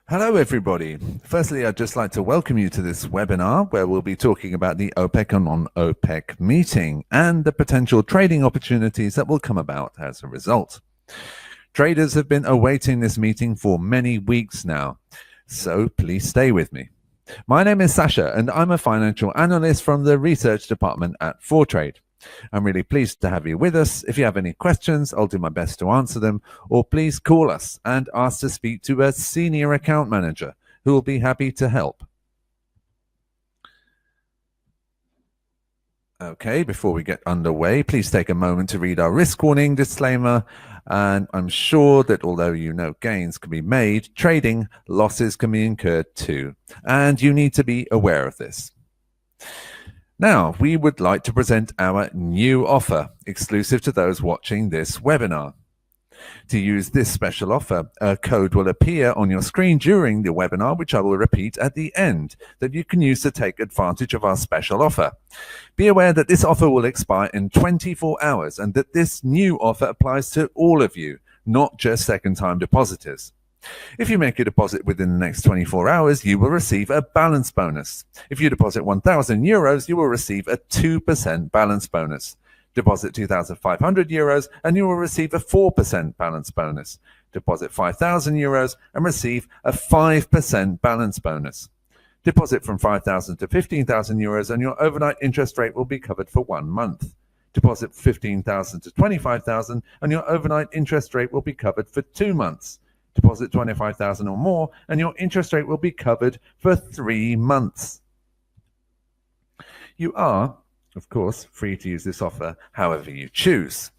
Hello, everybody. Firstly, I'd just like to welcome you to this webinar where we'll be talking about the OPEC and non-OPEC meeting and the potential trading opportunities that will come about as a result. Traders have been awaiting this meeting for many weeks now, so please stay with me. My name is Sasha, and I'm a financial analyst from the research department at Fortrade. I'm really pleased to have you with us. If you have any questions, I'll do my best to answer them, or please call us and ask to speak to a senior account manager who will be happy to help. Okay, before we get underway, please take a moment to read our risk warning disclaimer. And I'm sure that although you know gains can be made, trading losses can be incurred too. And you need to be aware of this. Now, we would like to present our new offer, exclusive to those watching this webinar. To use this special offer, a code will appear on your screen during the webinar, which I will repeat at the end, that you can use to take advantage of our special offer. Be aware that this offer will expire in 24 hours and that this new offer applies to all of you, not just second-time depositors. If you make a deposit within the next 24 hours, you will receive a balance bonus. If you deposit 1,000 euros, you will receive a 2% balance bonus. Deposit 2,500 euros and you will receive a 4% balance bonus. Deposit 5,000 euros and receive a 5% balance bonus. Deposit from 5,000 to 15,000 euros and your overnight interest rate will be covered for 1 month. Deposit 15,000 to 25,000 and your overnight interest rate will be covered for 2 months. Deposit 25,000 or more and your interest rate will be covered for 3 months. You are, of course, free to use this offer however you choose.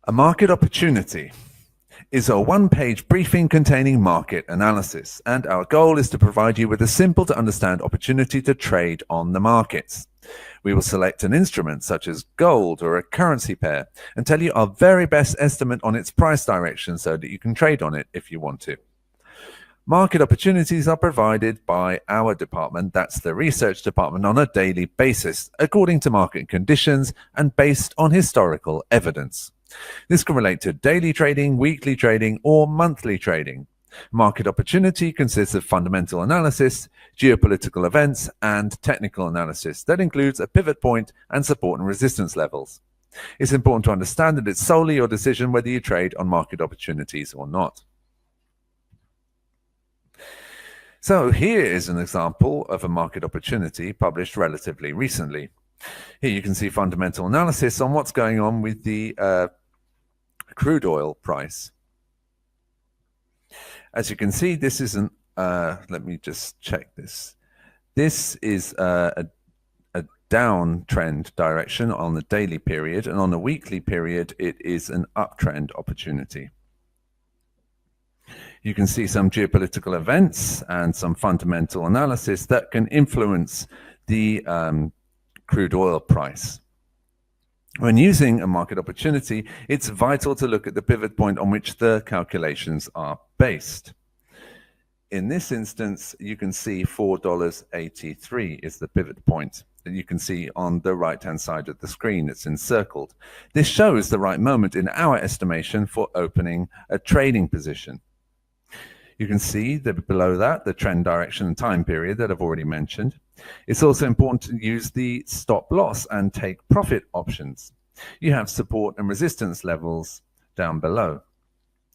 A market opportunity is a one-page briefing containing market analysis, and our goal is to provide you with a simple to understand opportunity to trade on the markets. We will select an instrument such as gold or a currency pair and tell you our very best estimate on its price direction so that you can trade on it if you want to. Market opportunities are provided by our department, that's the research department, on a daily basis, according to market conditions and based on historical evidence. This can relate to daily trading, weekly trading, or monthly trading. Market opportunity consists of fundamental analysis, geopolitical events, and technical analysis that includes a pivot point and support and resistance levels. It's important to understand that it's solely your decision whether you trade on market opportunities or not. So here is an example of a market opportunity published relatively recently. Here you can see fundamental analysis on what's going on with the crude oil price. As you can see, this isn't, let me just check this. This is a downtrend direction on the daily period, and on the weekly period, it is an uptrend opportunity. You can see some geopolitical events and some fundamental analysis that can influence the crude oil price. When using a market opportunity, it's vital to look at the pivot point on which the calculations are based. In this instance, you can see $4.83 is the pivot point that you can see on the right-hand side of the screen. It's encircled. This shows the right moment in our estimation for opening a trading position. You can see that below that, the trend direction and time period that I've already mentioned. It's also important to use the stop loss and take profit options. You have support and resistance levels down below.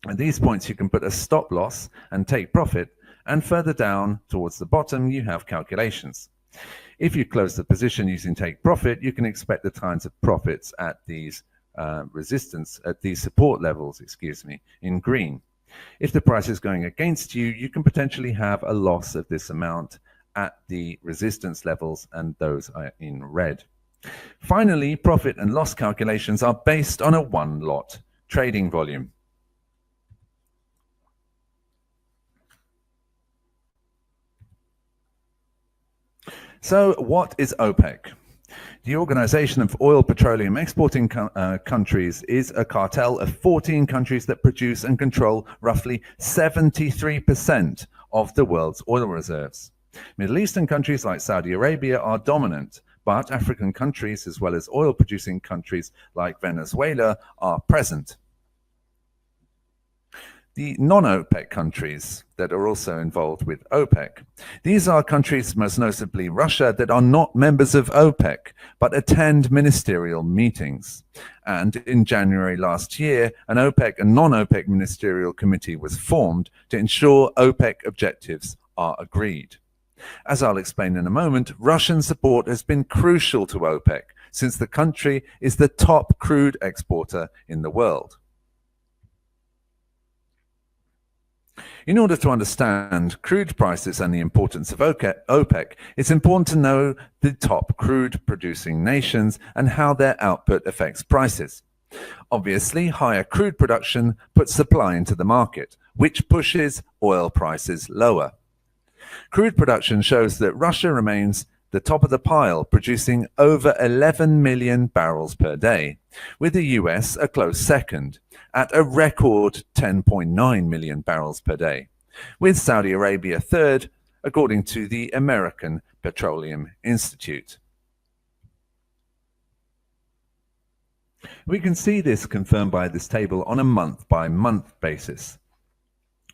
At these points, you can put a stop loss and take profit, and further down towards the bottom, you have calculations. If you close the position using take profit, you can expect the kinds of profits at these support levels, in green. If the price is going against you, you can potentially have a loss of this amount at the resistance levels, and those are in red. Finally, profit and loss calculations are based on a one-lot trading volume. So what is OPEC? The Organization of Oil Petroleum Exporting Countries is a cartel of 14 countries that produce and control roughly 73% of the world's oil reserves. Middle Eastern countries like Saudi Arabia are dominant, but African countries as well as oil-producing countries like Venezuela are present. the non-OPEC countries that are also involved with OPEC. These are countries, most notably Russia, that are not members of OPEC, but attend ministerial meetings. And in January last year, an OPEC and non-OPEC ministerial committee was formed to ensure OPEC objectives are agreed. As I'll explain in a moment, Russian support has been crucial to OPEC, since the country is the top crude exporter in the world. In order to understand crude prices and the importance of OPEC, it's important to know the top crude producing nations and how their output affects prices. Obviously, higher crude production puts supply into the market, which pushes oil prices lower. Crude production shows that Russia remains the top of the pile, producing over 11 million barrels per day, with the US a close second, at a record 10.9 million barrels per day, with Saudi Arabia third, according to the American Petroleum Institute. We can see this confirmed by this table on a month-by-month basis.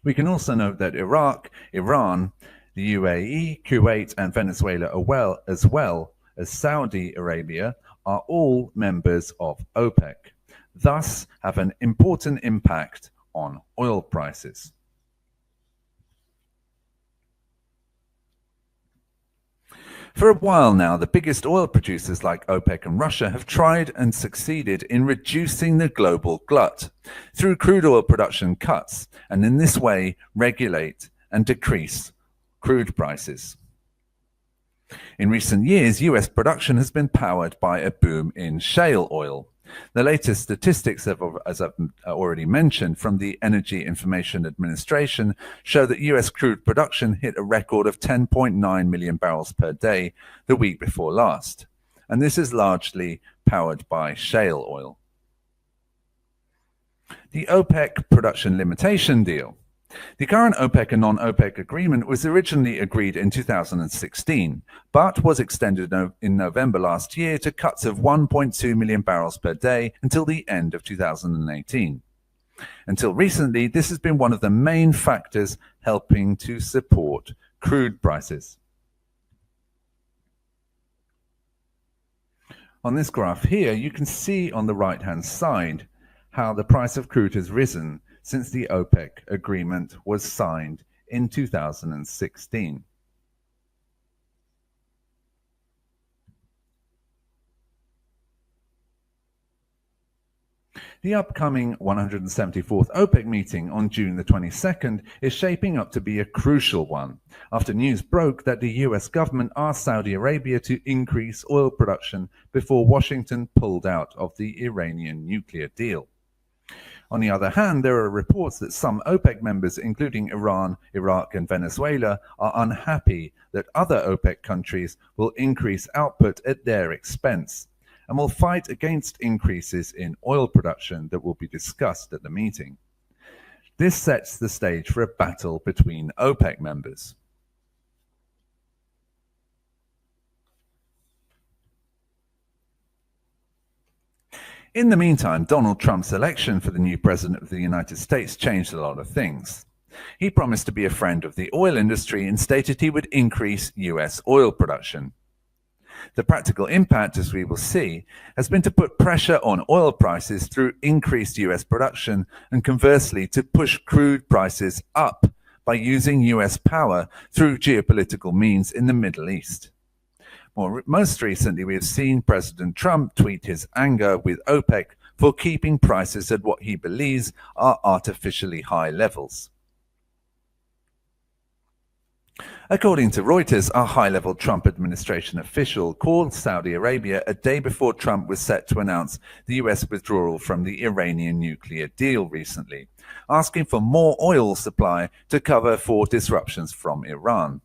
We can also note that Iraq, Iran, the UAE, Kuwait, and Venezuela, as well as Saudi Arabia, are all members of OPEC, thus have an important impact on oil prices. For a while now, the biggest oil producers like OPEC and Russia have tried and succeeded in reducing the global glut through crude oil production cuts, and in this way regulate and decrease crude prices. In recent years, US production has been powered by a boom in shale oil. The latest statistics, as I've already mentioned, from the Energy Information Administration show that US crude production hit a record of 10.9 million barrels per day the week before last. And this is largely powered by shale oil. The OPEC production limitation deal. The current OPEC and non-OPEC agreement was originally agreed in 2016, but was extended in November last year to cuts of 1.2 million barrels per day until the end of 2018. Until recently, this has been one of the main factors helping to support crude prices. On this graph here, you can see on the right-hand side how the price of crude has risen since the OPEC agreement was signed in 2016. The upcoming 174th OPEC meeting on June the 22nd is shaping up to be a crucial one, after news broke that the US government asked Saudi Arabia to increase oil production before Washington pulled out of the Iranian nuclear deal. On the other hand, there are reports that some OPEC members, including Iran, Iraq, and Venezuela, are unhappy that other OPEC countries will increase output at their expense and will fight against increases in oil production that will be discussed at the meeting. This sets the stage for a battle between OPEC members. In the meantime, Donald Trump's election for the new president of the United States changed a lot of things. He promised to be a friend of the oil industry and stated he would increase US oil production. The practical impact, as we will see, has been to put pressure on oil prices through increased US production and conversely to push crude prices up by using US power through geopolitical means in the Middle East. Most recently, we have seen President Trump tweet his anger with OPEC for keeping prices at what he believes are artificially high levels. According to Reuters, a high-level Trump administration official called Saudi Arabia a day before Trump was set to announce the US withdrawal from the Iranian nuclear deal recently, asking for more oil supply to cover for disruptions from Iran.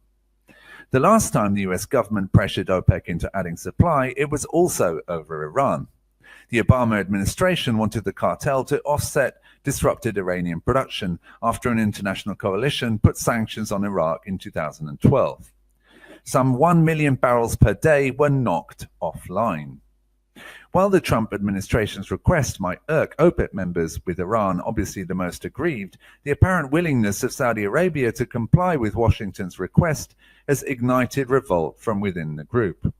The last time the US government pressured OPEC into adding supply, it was also over Iran. The Obama administration wanted the cartel to offset disrupted Iranian production after an international coalition put sanctions on Iraq in 2012. Some 1 million barrels per day were knocked offline. While the Trump administration's request might irk OPEC members, with Iran obviously the most aggrieved, the apparent willingness of Saudi Arabia to comply with Washington's request has ignited revolt from within the group.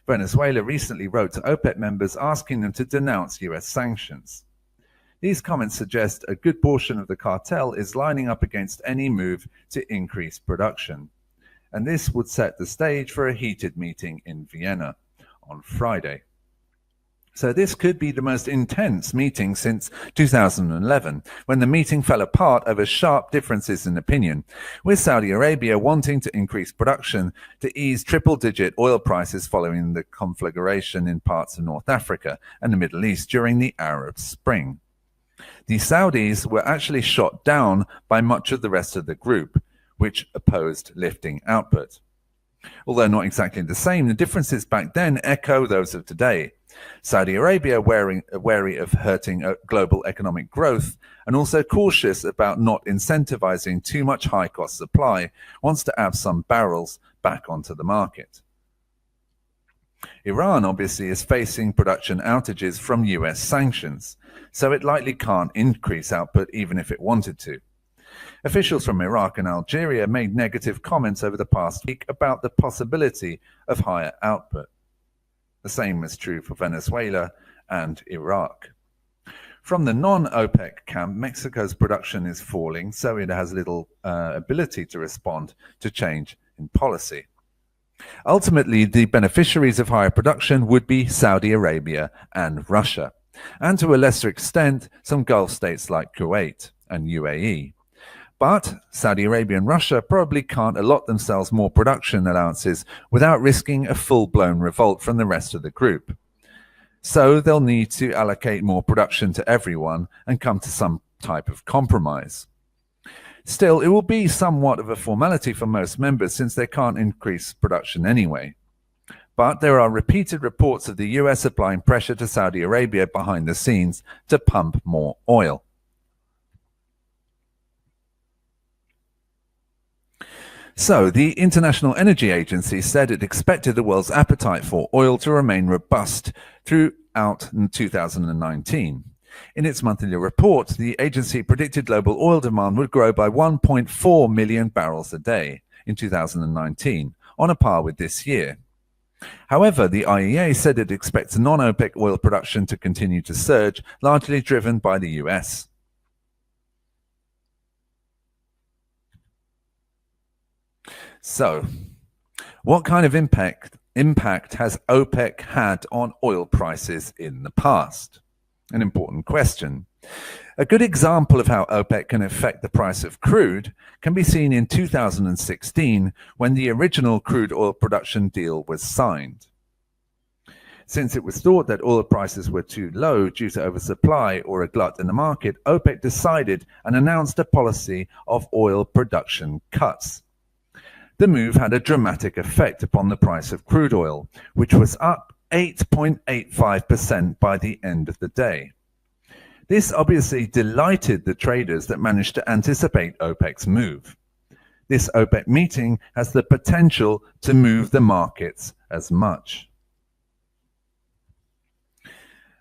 Venezuela recently wrote to OPEC members asking them to denounce US sanctions. These comments suggest a good portion of the cartel is lining up against any move to increase production, and this would set the stage for a heated meeting in Vienna on Friday. So this could be the most intense meeting since 2011, when the meeting fell apart over sharp differences in opinion, with Saudi Arabia wanting to increase production to ease triple-digit oil prices following the conflagration in parts of North Africa and the Middle East during the Arab Spring. The Saudis were actually shot down by much of the rest of the group, which opposed lifting output. Although not exactly the same, the differences back then echo those of today. Saudi Arabia, wary of hurting global economic growth and also cautious about not incentivizing too much high-cost supply, wants to add some barrels back onto the market. Iran obviously is facing production outages from US sanctions, so it likely can't increase output even if it wanted to. Officials from Iraq and Algeria made negative comments over the past week about the possibility of higher output. The same is true for Venezuela and Iraq. From the non-OPEC camp, Mexico's production is falling, so it has little ability to respond to change in policy. Ultimately, the beneficiaries of higher production would be Saudi Arabia and Russia, and to a lesser extent, some Gulf states like Kuwait and UAE. But Saudi Arabia and Russia probably can't allot themselves more production allowances without risking a full-blown revolt from the rest of the group. So they'll need to allocate more production to everyone and come to some type of compromise. Still, it will be somewhat of a formality for most members since they can't increase production anyway. But there are repeated reports of the US applying pressure to Saudi Arabia behind the scenes to pump more oil. So, the International Energy Agency said it expected the world's appetite for oil to remain robust throughout 2019. In its monthly report, the agency predicted global oil demand would grow by 1.4 million barrels a day in 2019, on a par with this year. However, the IEA said it expects non-OPEC oil production to continue to surge, largely driven by the US. So, what kind of impact has OPEC had on oil prices in the past? An important question. A good example of how OPEC can affect the price of crude can be seen in 2016 when the original crude oil production deal was signed. Since it was thought that oil prices were too low due to oversupply or a glut in the market, OPEC decided and announced a policy of oil production cuts. The move had a dramatic effect upon the price of crude oil, which was up 8.85% by the end of the day. This obviously delighted the traders that managed to anticipate OPEC's move. This OPEC meeting has the potential to move the markets as much.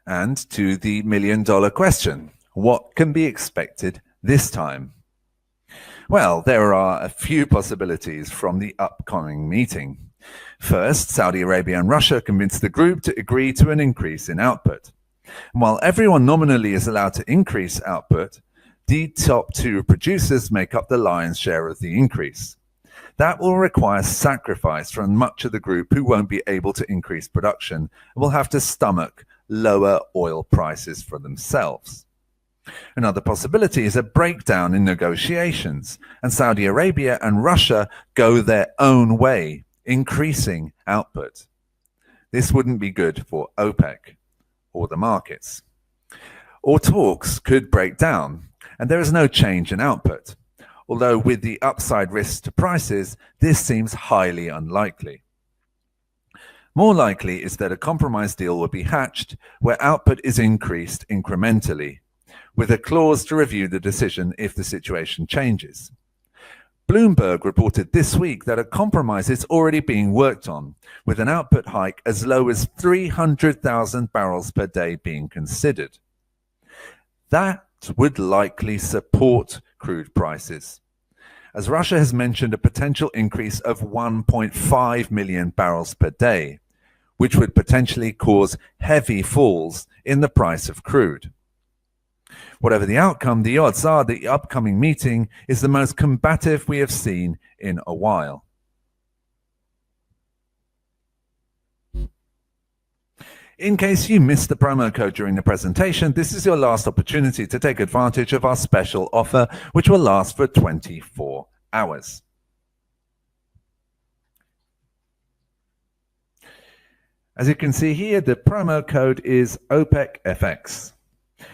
And to the million-dollar question, what can be expected this time? Well, there are a few possibilities from the upcoming meeting. First, Saudi Arabia and Russia convinced the group to agree to an increase in output. And while everyone nominally is allowed to increase output, the top two producers make up the lion's share of the increase. That will require sacrifice from much of the group who won't be able to increase production and will have to stomach lower oil prices for themselves. Another possibility is a breakdown in negotiations, and Saudi Arabia and Russia go their own way, increasing output. This wouldn't be good for OPEC or the markets. Or talks could break down, and there is no change in output, although with the upside risks to prices, this seems highly unlikely. More likely is that a compromise deal will be hatched where output is increased incrementally, with a clause to review the decision if the situation changes. Bloomberg reported this week that a compromise is already being worked on, with an output hike as low as 300,000 barrels per day being considered. That would likely support crude prices, as Russia has mentioned a potential increase of 1.5 million barrels per day, which would potentially cause heavy falls in the price of crude. Whatever the outcome, the odds are the upcoming meeting is the most combative we have seen in a while. In case you missed the promo code during the presentation, this is your last opportunity to take advantage of our special offer, which will last for 24 hours. As you can see here, the promo code is OPECFX.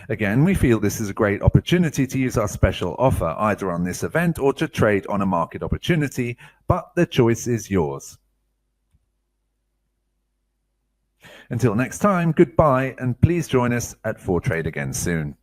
Again, we feel this is a great opportunity to use our special offer either on this event or to trade on a market opportunity, but the choice is yours. Until next time, goodbye, and please join us at 4Trade again soon.